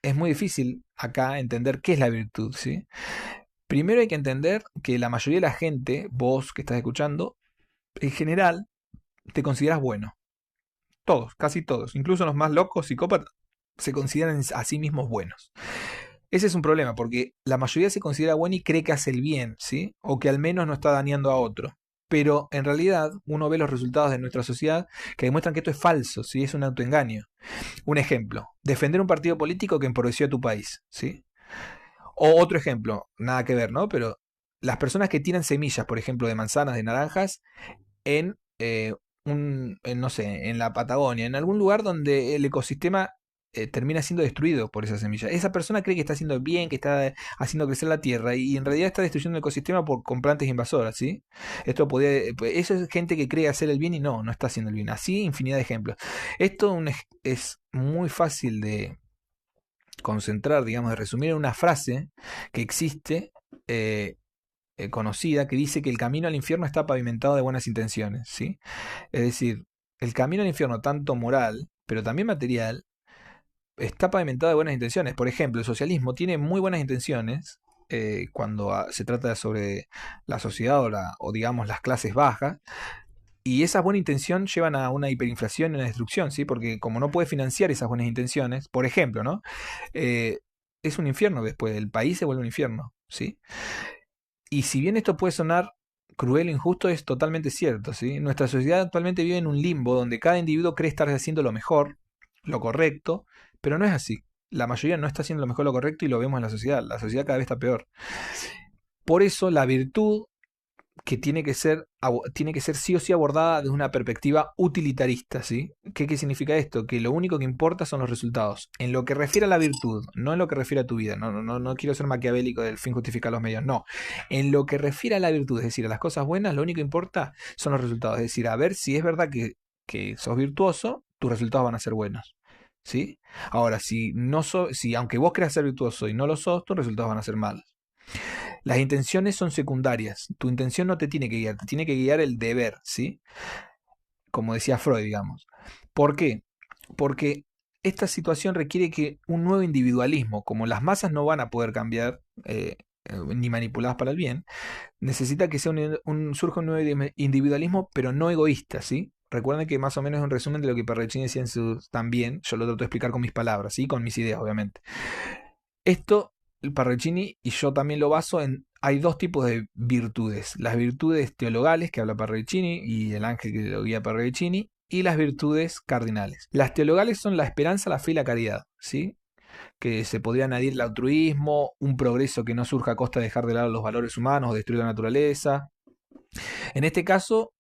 es muy difícil acá entender qué es la virtud, ¿sí? Primero hay que entender que la mayoría de la gente, vos que estás escuchando, en general, te consideras bueno. Todos, casi todos, incluso los más locos, psicópatas, se consideran a sí mismos buenos. Ese es un problema, porque la mayoría se considera buena y cree que hace el bien, ¿sí? O que al menos no está dañando a otro. Pero en realidad uno ve los resultados de nuestra sociedad que demuestran que esto es falso, ¿sí? Es un autoengaño. Un ejemplo, defender un partido político que empobreció a tu país, ¿sí? O otro ejemplo, nada que ver, ¿no? Pero las personas que tiran semillas, por ejemplo, de manzanas, de naranjas, en, no sé, en la Patagonia, en algún lugar donde el ecosistema termina siendo destruido por esa semilla. Esa persona cree que está haciendo bien, que está haciendo crecer la tierra y en realidad está destruyendo el ecosistema con plantas invasoras, ¿sí? Eso es gente que cree hacer el bien y no está haciendo el bien. Así, infinidad de ejemplos. Esto es muy fácil de concentrar, digamos, de resumir en una frase que existe, conocida, que dice que el camino al infierno está pavimentado de buenas intenciones, ¿sí? Es decir, el camino al infierno, tanto moral, pero también material, está pavimentado de buenas intenciones. Por ejemplo, el socialismo tiene muy buenas intenciones cuando se trata sobre la sociedad o digamos las clases bajas, y esas buenas intenciones llevan a una hiperinflación y una destrucción, ¿sí? Porque como no puede financiar esas buenas intenciones, por ejemplo, ¿no? Eh, es un infierno después, el país se vuelve un infierno, ¿sí? Y si bien esto puede sonar cruel e injusto, es totalmente cierto, ¿sí? Nuestra sociedad actualmente vive en un limbo donde cada individuo cree estar haciendo lo mejor, lo correcto, pero no es así. La mayoría no está haciendo lo mejor, lo correcto, y lo vemos en la sociedad. La sociedad cada vez está peor. Por eso la virtud que tiene que ser sí o sí abordada desde una perspectiva utilitarista, ¿sí? ¿Qué significa esto? Que lo único que importa son los resultados. En lo que refiere a la virtud, no en lo que refiere a tu vida. No quiero ser maquiavélico del fin justifica los medios, no. En lo que refiere a la virtud, es decir, a las cosas buenas, lo único que importa son los resultados. Es decir, a ver si es verdad que sos virtuoso, tus resultados van a ser buenos. ¿Sí? Ahora, si aunque vos creas ser virtuoso y no lo sos, tus resultados van a ser malos. Las intenciones son secundarias. Tu intención no te tiene que guiar, te tiene que guiar el deber, ¿sí? Como decía Freud, digamos. ¿Por qué? Porque esta situación requiere que un nuevo individualismo, como las masas no van a poder cambiar ni manipuladas para el bien, necesita que sea surja un nuevo individualismo, pero no egoísta, ¿sí? Recuerden que más o menos es un resumen de lo que Parravicini decía en sus también, yo lo trato de explicar con mis palabras, ¿sí? Con mis ideas, obviamente. Esto, el Parravicini, y yo también lo baso en, hay dos tipos de virtudes: las virtudes teologales que habla Parravicini y el ángel que lo guía Parravicini, y las virtudes cardinales. Las teologales son la esperanza, la fe y la caridad, ¿sí? Que se podría añadir el altruismo, un progreso que no surja a costa de dejar de lado los valores humanos o destruir la naturaleza. En este caso,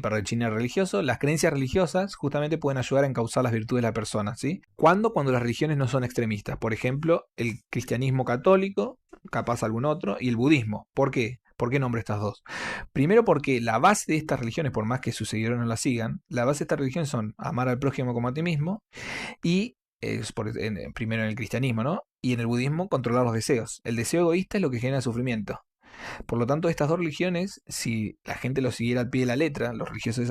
para el chino religioso, las creencias religiosas justamente pueden ayudar a encauzar las virtudes de la persona, ¿sí? ¿Cuándo? Cuando las religiones no son extremistas. Por ejemplo, el cristianismo católico, capaz algún otro, y el budismo. ¿Por qué? ¿Por qué nombro estas dos? Primero porque la base de estas religiones, por más que sus seguidores no las sigan, la base de estas religiones son amar al prójimo como a ti mismo y primero en el cristianismo, ¿no? Y en el budismo, controlar los deseos. El deseo egoísta es lo que genera sufrimiento. Por lo tanto, estas dos religiones, si la gente los siguiera al pie de la letra, los religiosos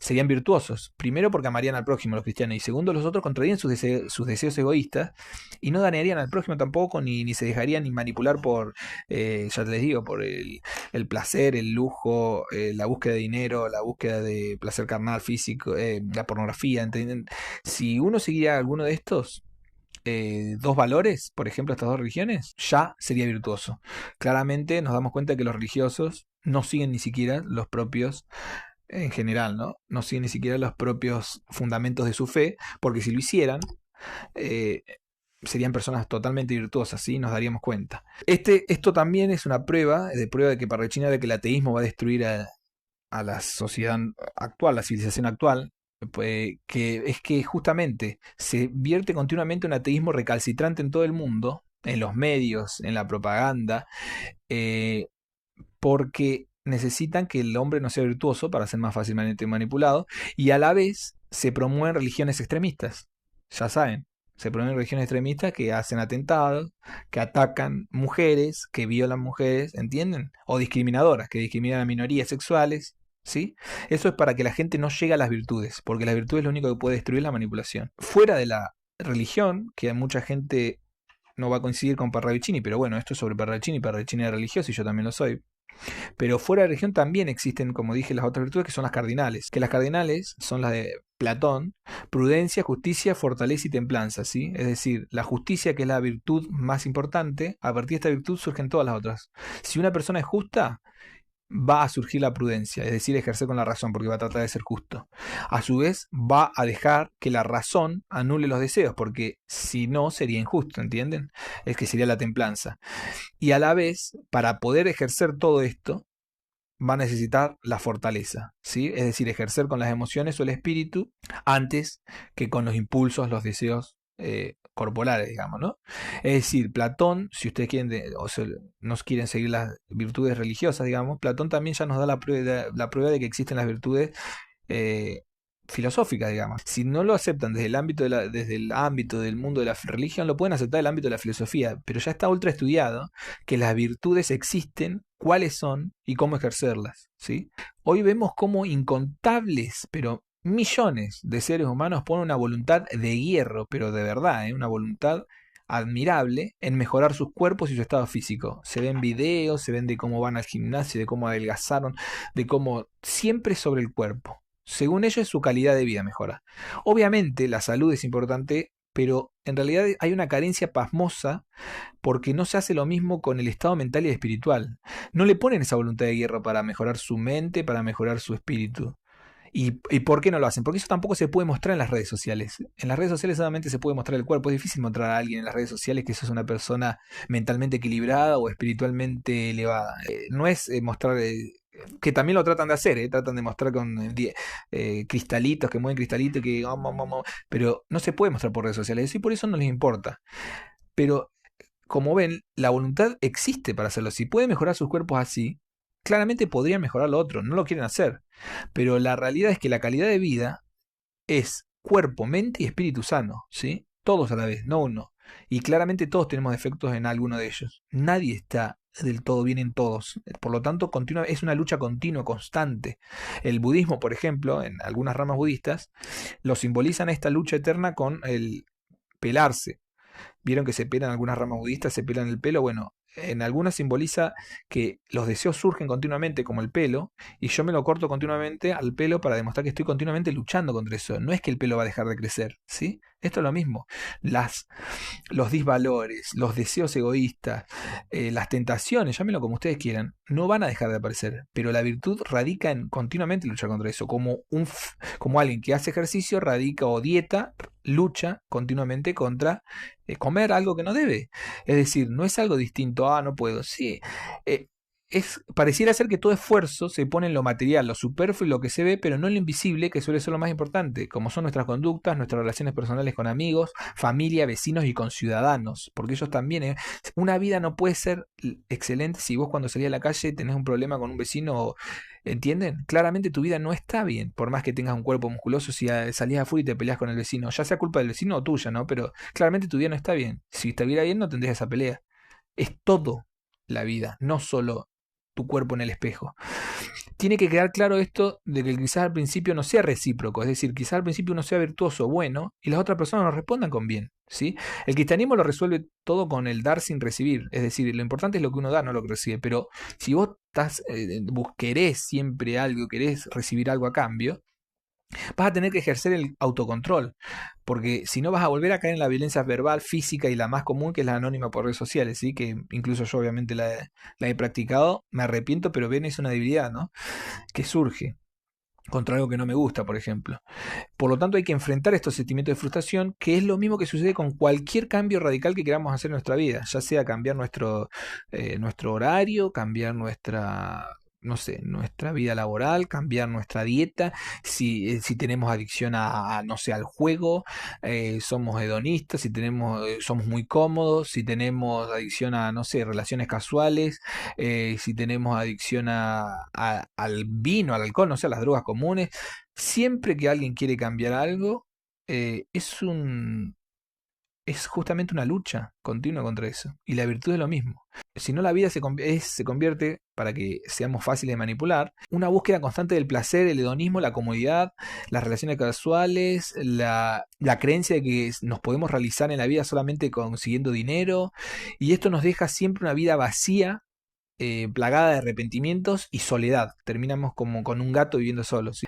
serían virtuosos. Primero porque amarían al prójimo, los cristianos, y segundo, los otros contrarían sus deseos egoístas y no dañarían al prójimo tampoco, ni se dejarían ni manipular por, ya les digo, por el placer, el lujo, la búsqueda de dinero, la búsqueda de placer carnal, físico, la pornografía, ¿entienden? Si uno siguiera alguno de estos, dos valores, por ejemplo, estas dos religiones, ya sería virtuoso. Claramente nos damos cuenta que los religiosos no siguen ni siquiera los propios, en general, ¿no? No siguen ni siquiera los propios fundamentos de su fe, porque si lo hicieran, eh, serían personas totalmente virtuosas, ¿sí? Nos daríamos cuenta. Esto también es una prueba de que Parravicini de que el ateísmo va a destruir a la sociedad actual, la civilización actual, que es que justamente se vierte continuamente un ateísmo recalcitrante en todo el mundo, en los medios, en la propaganda, eh, porque necesitan que el hombre no sea virtuoso para ser más fácilmente manipulado, y a la vez se promueven religiones extremistas, ya saben. Se promueven religiones extremistas que hacen atentados, que atacan mujeres, que violan mujeres, ¿entienden? O discriminadoras, que discriminan a minorías sexuales, ¿sí? Eso es para que la gente no llegue a las virtudes, porque las virtudes lo único que puede destruir es la manipulación. Fuera de la religión, que mucha gente no va a coincidir con Parravicini, pero bueno, esto es sobre Parravicini es religioso y yo también lo soy. Pero fuera de la religión también existen, como dije, las otras virtudes que son las cardinales. Que las cardinales son las de Platón: prudencia, justicia, fortaleza y templanza, ¿sí? Es decir, la justicia, que es la virtud más importante, a partir de esta virtud surgen todas las otras. Si una persona es justa, va a surgir la prudencia, es decir, ejercer con la razón, porque va a tratar de ser justo. A su vez, va a dejar que la razón anule los deseos, porque si no, sería injusto, ¿entienden? Es que sería la templanza. Y a la vez, para poder ejercer todo esto, va a necesitar la fortaleza, ¿sí? Es decir, ejercer con las emociones o el espíritu antes que con los impulsos, los deseos corporales, digamos, ¿no? Es decir, Platón, si ustedes quieren, nos quieren seguir las virtudes religiosas, digamos, Platón también ya nos da la prueba de que existen las virtudes filosóficas, digamos. Si no lo aceptan desde el ámbito desde el ámbito del mundo de la religión, lo pueden aceptar del ámbito de la filosofía, pero ya está ultra estudiado que las virtudes existen, cuáles son y cómo ejercerlas, ¿sí? Hoy vemos cómo incontables, pero millones de seres humanos ponen una voluntad de hierro, pero de verdad, una voluntad admirable en mejorar sus cuerpos y su estado físico. Se ven videos, se ven de cómo van al gimnasio, de cómo adelgazaron, de cómo siempre sobre el cuerpo. Según ellos, su calidad de vida mejora. Obviamente, la salud es importante, pero en realidad hay una carencia pasmosa porque no se hace lo mismo con el estado mental y espiritual. No le ponen esa voluntad de hierro para mejorar su mente, para mejorar su espíritu. ¿Y por qué no lo hacen? Porque eso tampoco se puede mostrar en las redes sociales. En las redes sociales solamente se puede mostrar el cuerpo. Es difícil mostrar a alguien en las redes sociales que sos una persona mentalmente equilibrada o espiritualmente elevada. No es mostrar... que también lo tratan de hacer, tratan de mostrar con cristalitos, que mueven cristalitos, pero no se puede mostrar por redes sociales y por eso no les importa. Pero como ven, la voluntad existe para hacerlo. Si pueden mejorar sus cuerpos así, claramente podrían mejorar lo otro, no lo quieren hacer. Pero la realidad es que la calidad de vida es cuerpo, mente y espíritu sano, ¿sí? Todos a la vez, no uno. Y claramente todos tenemos defectos en alguno de ellos. Nadie está del todo bien en todos. Por lo tanto, es una lucha continua, constante. El budismo, por ejemplo, en algunas ramas budistas, lo simbolizan esta lucha eterna con el pelarse. Vieron que se pelan algunas ramas budistas, se pelan el pelo. Bueno, en algunas simboliza que los deseos surgen continuamente, como el pelo, y yo me lo corto continuamente al pelo para demostrar que estoy continuamente luchando contra eso. No es que el pelo va a dejar de crecer, ¿sí? Esto es lo mismo. Los disvalores, los deseos egoístas, las tentaciones, llámenlo como ustedes quieran, no van a dejar de aparecer. Pero la virtud radica en continuamente luchar contra eso. Como alguien que hace ejercicio, radica o dieta, lucha continuamente contra comer algo que no debe. Es decir, no es algo distinto, no puedo. Sí, pareciera ser que todo esfuerzo se pone en lo material, lo superfluo y lo que se ve, pero no en lo invisible, que suele ser lo más importante, como son nuestras conductas, nuestras relaciones personales con amigos, familia, vecinos y con ciudadanos, porque ellos también, una vida no puede ser excelente si vos cuando salís a la calle tenés un problema con un vecino, ¿entienden? Claramente tu vida no está bien, por más que tengas un cuerpo musculoso, si salís afuera y te peleas con el vecino, ya sea culpa del vecino o tuya, ¿no? Pero claramente tu vida no está bien. Si estuviera bien no tendrías esa pelea. Es todo la vida, no solo tu cuerpo en el espejo. Tiene que quedar claro esto de que quizás al principio no sea recíproco, es decir, quizás al principio uno sea virtuoso, bueno, y las otras personas nos respondan con bien, ¿sí? El cristianismo lo resuelve todo con el dar sin recibir, es decir, lo importante es lo que uno da, no lo que recibe, pero si vos querés siempre algo, querés recibir algo a cambio, vas a tener que ejercer el autocontrol, porque si no vas a volver a caer en la violencia verbal, física y la más común, que es la anónima por redes sociales, ¿sí? Que incluso yo obviamente la he practicado, me arrepiento, pero ven, es una debilidad, ¿no? Que surge contra algo que no me gusta, por ejemplo. Por lo tanto, hay que enfrentar estos sentimientos de frustración, que es lo mismo que sucede con cualquier cambio radical que queramos hacer en nuestra vida, ya sea cambiar nuestro horario, cambiar no sé, nuestra vida laboral, cambiar nuestra dieta, si tenemos adicción no sé, al juego, somos hedonistas, si somos muy cómodos, si tenemos adicción a, no sé, relaciones casuales, si tenemos adicción al vino, al alcohol, no sé, a las drogas comunes. Siempre que alguien quiere cambiar algo, es justamente una lucha continua contra eso. Y la virtud es lo mismo. Si no, la vida se convierte, para que seamos fáciles de manipular, una búsqueda constante del placer, el hedonismo, la comodidad, las relaciones casuales, la creencia de que nos podemos realizar en la vida solamente consiguiendo dinero. Y esto nos deja siempre una vida vacía, plagada de arrepentimientos y soledad. Terminamos como con un gato viviendo solo, ¿sí?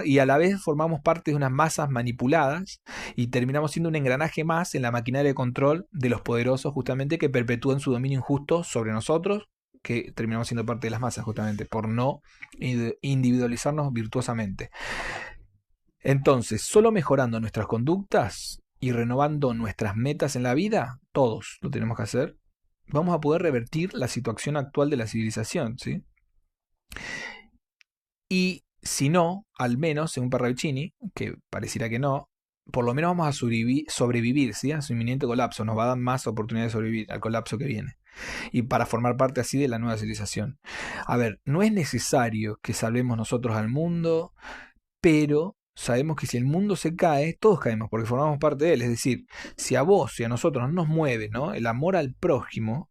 Y a la vez formamos parte de unas masas manipuladas y terminamos siendo un engranaje más en la maquinaria de control de los poderosos, justamente, que perpetúan su dominio injusto sobre nosotros, que terminamos siendo parte de las masas, justamente por no individualizarnos virtuosamente. Entonces, solo mejorando nuestras conductas y renovando nuestras metas en la vida, todos lo tenemos que hacer, vamos a poder revertir la situación actual de la civilización, ¿sí? Y si no, al menos, según Parravicini, que pareciera que no, por lo menos vamos a sobrevivir, ¿sí? A su inminente colapso. Nos va a dar más oportunidad de sobrevivir al colapso que viene. Y para formar parte así de la nueva civilización. A ver, no es necesario que salvemos nosotros al mundo, pero sabemos que si el mundo se cae, todos caemos porque formamos parte de él. Es decir, si a vos y a nosotros no nos mueve, ¿no?, el amor al prójimo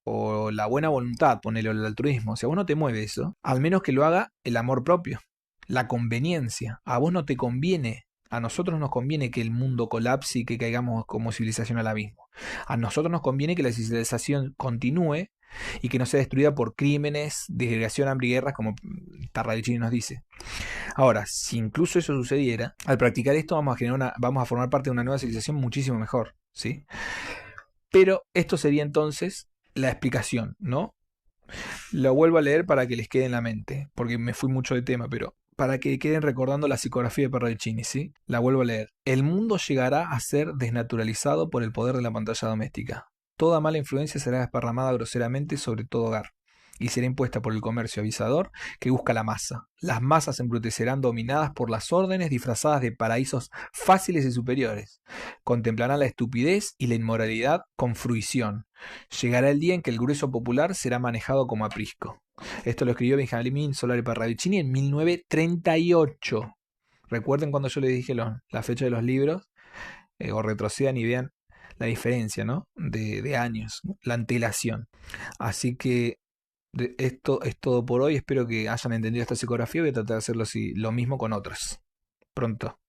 o la buena voluntad, ponele, el altruismo, si a vos no te mueve eso, al menos que lo haga el amor propio, la conveniencia. A vos no te conviene, a nosotros nos conviene que el mundo colapse y que caigamos como civilización al abismo. A nosotros nos conviene que la civilización continúe y que no sea destruida por crímenes, disgregación, hambre y guerras, como Parravicini nos dice. Ahora, si incluso eso sucediera, al practicar esto vamos a formar parte de una nueva civilización muchísimo mejor, ¿sí? Pero esto sería entonces la explicación, ¿no? Lo vuelvo a leer para que les quede en la mente, porque me fui mucho de tema, pero para que queden recordando la psicografía de Parravicini, ¿sí? La vuelvo a leer. El mundo llegará a ser desnaturalizado por el poder de la pantalla doméstica. Toda mala influencia será desparramada groseramente sobre todo hogar y será impuesta por el comercio avisador que busca la masa. Las masas se embrutecerán dominadas por las órdenes disfrazadas de paraísos fáciles y superiores. Contemplarán la estupidez y la inmoralidad con fruición. Llegará el día en que el grueso popular será manejado como aprisco. Esto lo escribió Benjamín Solari Parravicini en 1938. Recuerden cuando yo les dije la fecha de los libros, o retrocedan y vean la diferencia, ¿no?, de años, la antelación. Así que esto es todo por hoy. Espero que hayan entendido esta psicografía. Voy a tratar de hacerlo lo mismo con otras. Pronto.